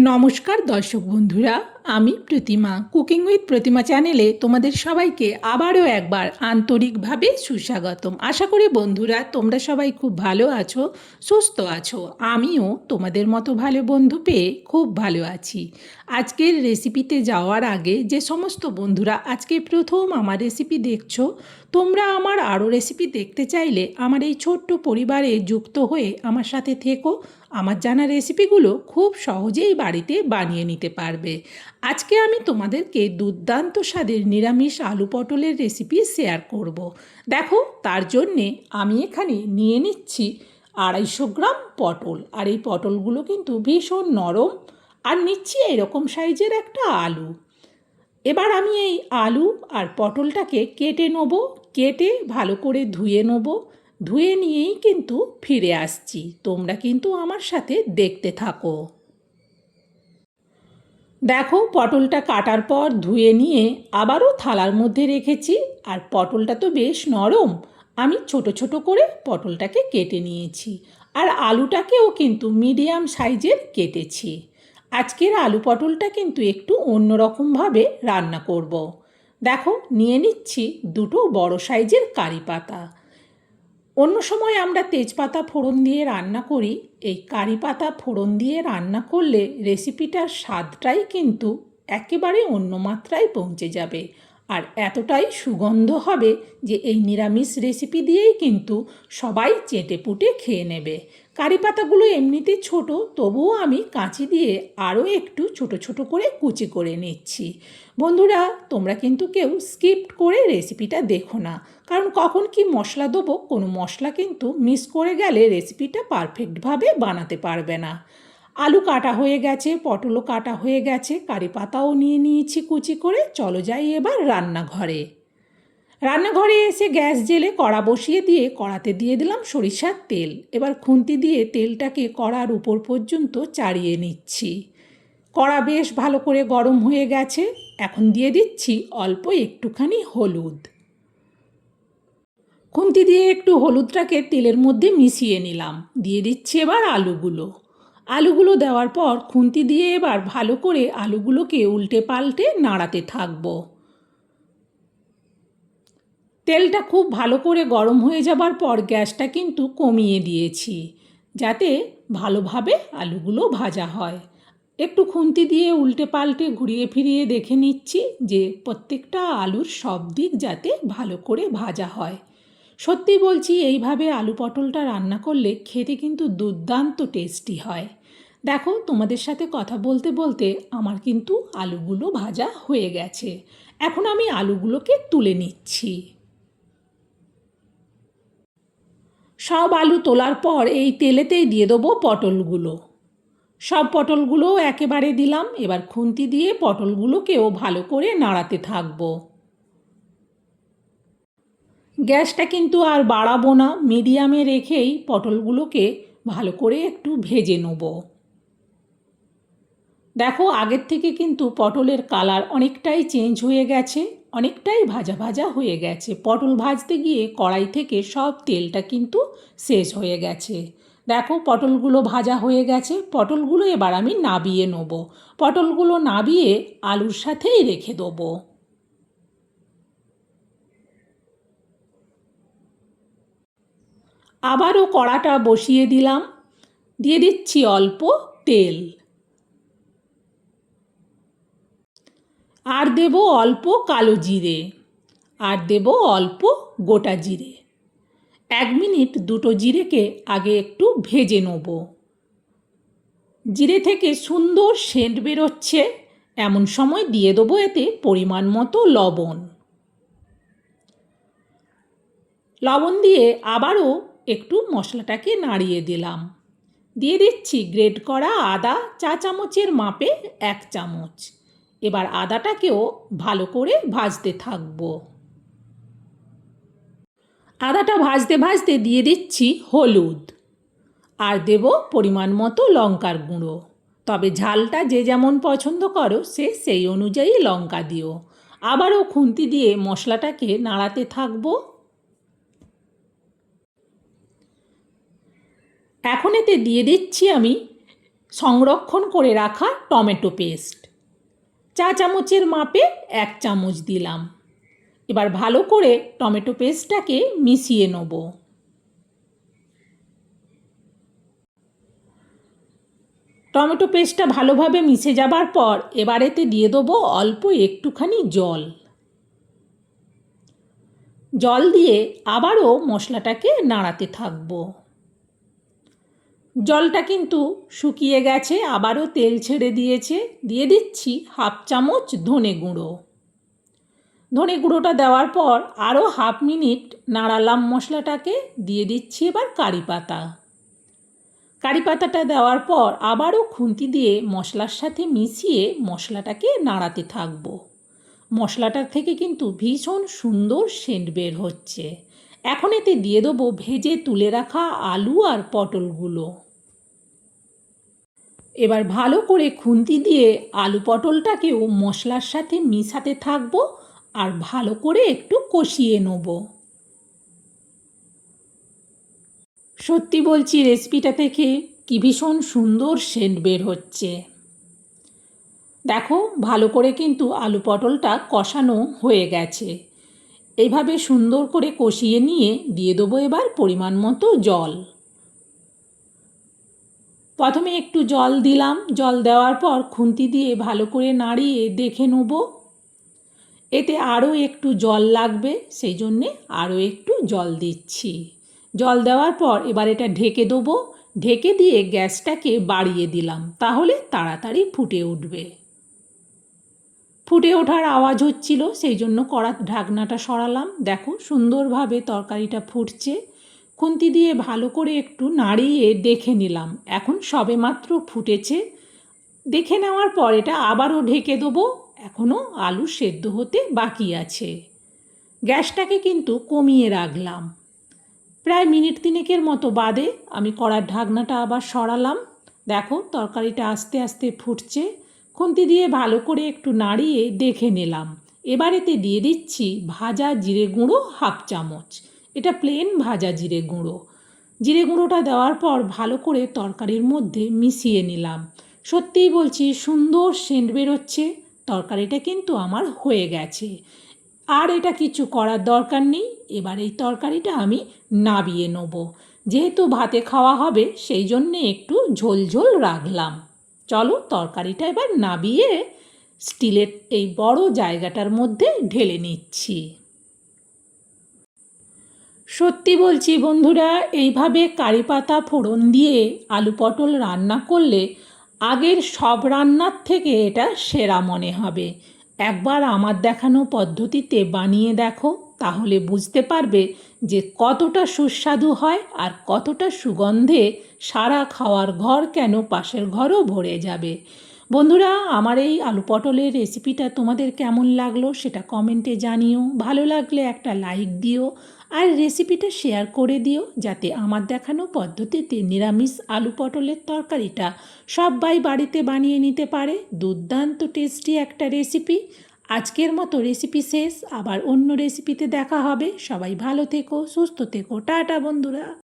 নমস্কার দর্শক বন্ধুরা, আমি প্রতিমা কুকিং উইথ প্রতিমা চ্যানেলে তোমাদের সবাইকে আবারও একবার আন্তরিকভাবে সুস্বাগতম। আশা করি বন্ধুরা তোমরা সবাই খুব ভালো আছো, সুস্থ আছো। আমিও তোমাদের মতো ভালো বন্ধু পেয়ে খুব ভালো আছি। আজকের রেসিপিতে যাওয়ার আগে যে সমস্ত বন্ধুরা আজকে প্রথম আমার রেসিপি দেখছো, তোমরা আমার আরও রেসিপি দেখতে চাইলে আমার এই ছোট্ট পরিবারে যুক্ত হয়ে আমার সাথে থেকো। আমার জানা রেসিপিগুলো খুব সহজেই বাড়িতে বানিয়ে নিতে পারবে। আজকে আমি তোমাদেরকে দুর্দান্ত স্বাদের নিরামিষ আলু পটলের রেসিপি শেয়ার করব। দেখো, তার জন্যে আমি এখানে নিয়ে নিচ্ছি 250 গ্রাম পটল। আর এই পটলগুলো কিন্তু ভীষণ নরম। আর নিচ্ছি এরকম সাইজের একটা আলু। এবার আমি এই আলু আর পটলটাকে কেটে নেব। কেটে ভালো করে ধুয়ে নেব। ধুয়ে নিয়েই কিন্তু ফিরে আসছি। তোমরা কিন্তু আমার সাথে দেখতে থাকো। দেখো, পটলটা কাটার পর ধুয়ে নিয়ে আবারও থালার মধ্যে রেখেছি। আর পটলটা তো বেশ নরম, আমি ছোট ছোট করে পটলটাকে কেটে নিয়েছি। আর আলুটাকেও কিন্তু মিডিয়াম সাইজের কেটেছি। আজকের আলু পটলটা কিন্তু একটু অন্যরকমভাবে রান্না করব। দেখো, নিয়ে নিচ্ছি দুটো বড় সাইজের কারি পাতা। অন্য সময় আমরা তেজপাতা ফোড়ন দিয়ে রান্না করি, এই কারি পাতা ফোড়ন দিয়ে রান্না করলে রেসিপিটার স্বাদটাই কিন্তু একেবারে অন্য মাত্রায় পৌঁছে যাবে। আর এতটাই সুগন্ধ হবে যে এই নিরামিষ রেসিপি দিয়েই কিন্তু সবাই চেটেপুটে খেয়ে নেবে। কারি পাতাগুলো এমনিতে ছোট, তবুও আমি কাঁচি দিয়ে আরও একটু ছোট ছোট করে কুচি করে নিচ্ছি। বন্ধুরা, তোমরা কিন্তু কেউ স্কিপ করে রেসিপিটা দেখো না, কারণ কখন কি মশলা দেবো, কোনো মশলা কিন্তু মিস করে গেলে রেসিপিটা পারফেক্টভাবে বানাতে পারবে না। আলু কাটা হয়ে গেছে, পটলও কাটা হয়ে গেছে, কারি পাতাও নিয়ে নিয়েছি কুচি করে। চলো যাই এবার রান্নাঘরে। রান্নাঘরে এসে গ্যাস জেলে কড়া বসিয়ে দিয়ে কড়াতে দিয়ে দিলাম সরিষার তেল। এবার খুন্তি দিয়ে তেলটাকে কড়ার উপর পর্যন্ত চাড়িয়ে নিচ্ছি। কড়া বেশ ভালো করে গরম হয়ে গেছে। এখন দিয়ে দিচ্ছি অল্প একটুখানি হলুদ। খুন্তি দিয়ে একটু হলুদটাকে তেলের মধ্যে মিশিয়ে নিলাম। দিয়ে দিচ্ছি এবার আলুগুলো। আলুগুলো দেওয়ার পর খুন্তি দিয়ে এবার ভালো করে আলুগুলোকে উল্টে পাল্টে নাড়াতে থাকবো। তেলটা খুব ভালো করে গরম হয়ে যাবার পর গ্যাসটা কিন্তু কমিয়ে দিয়েছি, যাতে ভালোভাবে আলুগুলো ভাজা হয়। একটু খুন্তি দিয়ে উল্টে পাল্টে ঘুরিয়ে ফিরিয়ে দেখে নিচ্ছি যে প্রত্যেকটা আলুর সব দিক যাতে ভালো করে ভাজা হয়। সত্যি বলছি, এইভাবে আলু পটলটা রান্না করলে খেতে কিন্তু দুর্দান্ত টেস্টি হয়। দেখো, তোমাদের সাথে কথা বলতে বলতে আমার কিন্তু আলুগুলো ভাজা হয়ে গেছে। এখন আমি আলুগুলোকে তুলে নিচ্ছি। সব আলু তোলার পর এই তেলেতেই দিয়ে দেবো পটলগুলো। সব পটলগুলো একেবারে দিলাম। এবার খুন্তি দিয়ে পটলগুলোকেও ভালো করে নাড়াতে থাকবো। গ্যাসটা কিন্তু আর বাড়াবো না, মিডিয়ামে রেখেই পটলগুলোকে ভালো করে একটু ভেজে নেব। দেখো, আগের থেকে কিন্তু পটলের কালার অনেকটাই চেঞ্জ হয়ে গেছে, অনেকটাই ভাজা ভাজা হয়ে গেছে। পটল ভাজতে গিয়ে কড়াই থেকে সব তেলটা কিন্তু শেষ হয়ে গেছে। দেখো, পটলগুলো ভাজা হয়ে গেছে। পটলগুলো এবার আমি নাবিয়ে নেব। পটলগুলো নাবিয়ে আলুর সাথেই রেখে দেবো। আবারও কড়াটা বসিয়ে দিলাম। দিয়ে দিচ্ছি অল্প তেল। আর দেব অল্প কালো জিরে। আর দেব অল্প গোটা জিরে। 1 মিনিট দুটো জিরেকে আগে একটু ভেজে নেব। জিরে থেকে সুন্দর সেন্ট বেরোচ্ছে, এমন সময় দিয়ে দেবো এতে পরিমাণ মতো লবণ। লবণ দিয়ে আবারও একটু মশলাটাকে নাড়িয়ে দিলাম। দিয়ে দিচ্ছি গ্রেট করা আদা, চা চামচের মাপে 1 চামচ। এবার আদাটাকেও ভালো করে ভাজতে থাকবো। আদাটা ভাজতে ভাজতে দিয়ে দিচ্ছি হলুদ। আর দেব পরিমাণ মতো লঙ্কার গুঁড়ো। তবে ঝালটা যে যেমন পছন্দ করো সে সেই অনুযায়ী লঙ্কা দিও। আবারও খুন্তি দিয়ে মশলাটাকে নাড়াতে থাকবো। এখন এতে দিয়ে দিচ্ছি আমি সংরক্ষণ করে রাখা টমেটো পেস্ট, চা চামচের মাপে 1 চামচ দিলাম। এবার ভালো করে টমেটো পেস্টটাকে মিশিয়ে নেব। টমেটো পেস্টটা ভালোভাবে মিশে যাবার পর এবার এতে দিয়ে দেবো অল্প একটুখানি জল। জল দিয়ে আবারও মশলাটাকে নাড়াতে থাকবো। জলটা কিন্তু শুকিয়ে গেছে, আবারও তেল ছেড়ে দিয়েছে। দিয়ে দিচ্ছি 1/2 চামচ ধনে গুঁড়ো। ধনে গুঁড়োটা দেওয়ার পর আরও 1/2 মিনিট নাড়ালাম মশলাটাকে। দিয়ে দিচ্ছি এবার কারি পাতা। কারি পাতাটা দেওয়ার পর আবারও খুন্তি দিয়ে মশলার সাথে মিশিয়ে মশলাটাকে নাড়াতে থাকবো। মশলাটা থেকে কিন্তু ভীষণ সুন্দর সেন্ট বের হচ্ছে। এখন এতে দিয়ে দেবো ভেজে তুলে রাখা আলু আর পটলগুলো। এবার ভালো করে খুন্তি দিয়ে আলু পটলটাকেও মশলার সাথে মিশাতে থাকবো আর ভালো করে একটু কষিয়ে নেব। সত্যি বলছি, রেসিপিটা থেকে কি ভীষণ সুন্দর সেন্ট বের হচ্ছে। দেখো, ভালো করে কিন্তু আলু পটলটা কষানো হয়ে গেছে। এইভাবে সুন্দর করে কষিয়ে নিয়ে দিয়ে দেবো এবার পরিমাণ মতো জল। প্রথমে একটু জল দিলাম। জল দেওয়ার পর খুন্তি দিয়ে ভালো করে নাড়িয়ে দেখে নেব। এতে আরও একটু জল লাগবে, সেই জন্যে আরও একটু জল দিচ্ছি। জল দেওয়ার পর এবার এটা ঢেকে দেবো। ঢেকে দিয়ে গ্যাসটাকে বাড়িয়ে দিলাম, তাহলে তাড়াতাড়ি ফুটে উঠবে। ফুটে ওঠার আওয়াজ হচ্ছিল, সেই জন্য কড়ার ঢাকনাটা সরালাম। দেখো, সুন্দরভাবে তরকারিটা ফুটছে। খুন্তি দিয়ে ভালো করে একটু নাড়িয়ে দেখে নিলাম। এখন সবেমাত্র ফুটেছে। দেখে নেওয়ার পর এটা আবারও ঢেকে দেবো। এখনও আলু সেদ্ধ হতে বাকি আছে। গ্যাসটাকে কিন্তু কমিয়ে রাখলাম। প্রায় মিনিট 3 মতো বাদে আমি কড়ার ঢাকনাটা আবার সরালাম। দেখো, তরকারিটা আস্তে আস্তে ফুটছে। খুন্তি দিয়ে ভালো করে একটু নাড়িয়ে দেখে নিলাম। এবার এতে দিয়ে দিচ্ছি ভাজা জিরে গুঁড়ো 1/2 চামচ। এটা প্লেন ভাজা জিরে গুঁড়ো। জিরে গুঁড়োটা দেওয়ার পর ভালো করে তরকারির মধ্যে মিশিয়ে নিলাম। সত্যিই বলছি, সুন্দর সেন্ট বেরোচ্ছে। তরকারিটা কিন্তু আমার হয়ে গেছে, আর এটা কিছু করার দরকার নেই। এবার এই তরকারিটা আমি নাবিয়ে নেব। যেহেতু ভাতে খাওয়া হবে, সেই জন্যে একটু ঝোল ঝোল রাখলাম। চলো, তরকারিটা এবার নাবিয়ে স্টিলের এই বড় জায়গাটার মধ্যে ঢেলে নিচ্ছি। সত্যি বলছি বন্ধুরা, এইভাবে কারি পাতা ফোড়ন দিয়ে আলু পটল রান্না করলে আগের সব রান্নার থেকে এটা সেরা মনে হবে। একবার আমার দেখানো পদ্ধতিতে বানিয়ে দেখো, তাহলে বুঝতে পারবে যে কতটা সুস্বাদু হয় আর কতটা সুগন্ধে সারা খাওয়ার ঘর কেন পাশের ঘরও ভরে যাবে। বন্ধুরা, আমার এই আলু পটলের রেসিপিটা তোমাদের কেমন লাগলো সেটা কমেন্টে জানিও। ভালো লাগলে একটা লাইক দিও আর রেসিপিটা শেয়ার করে দিও, যাতে আমার দেখানো পদ্ধতিতে নিরামিষ আলু পটলের তরকারিটা সবাই বাড়িতে বানিয়ে নিতে পারে। দুর্দান্ত টেস্টি একটা রেসিপি। আজকের মতো রেসিপি শেষ, আবার অন্য রেসিপিতে দেখা হবে। সবাই ভালো থেকো, সুস্থ থেকো। টাটা বন্ধুরা।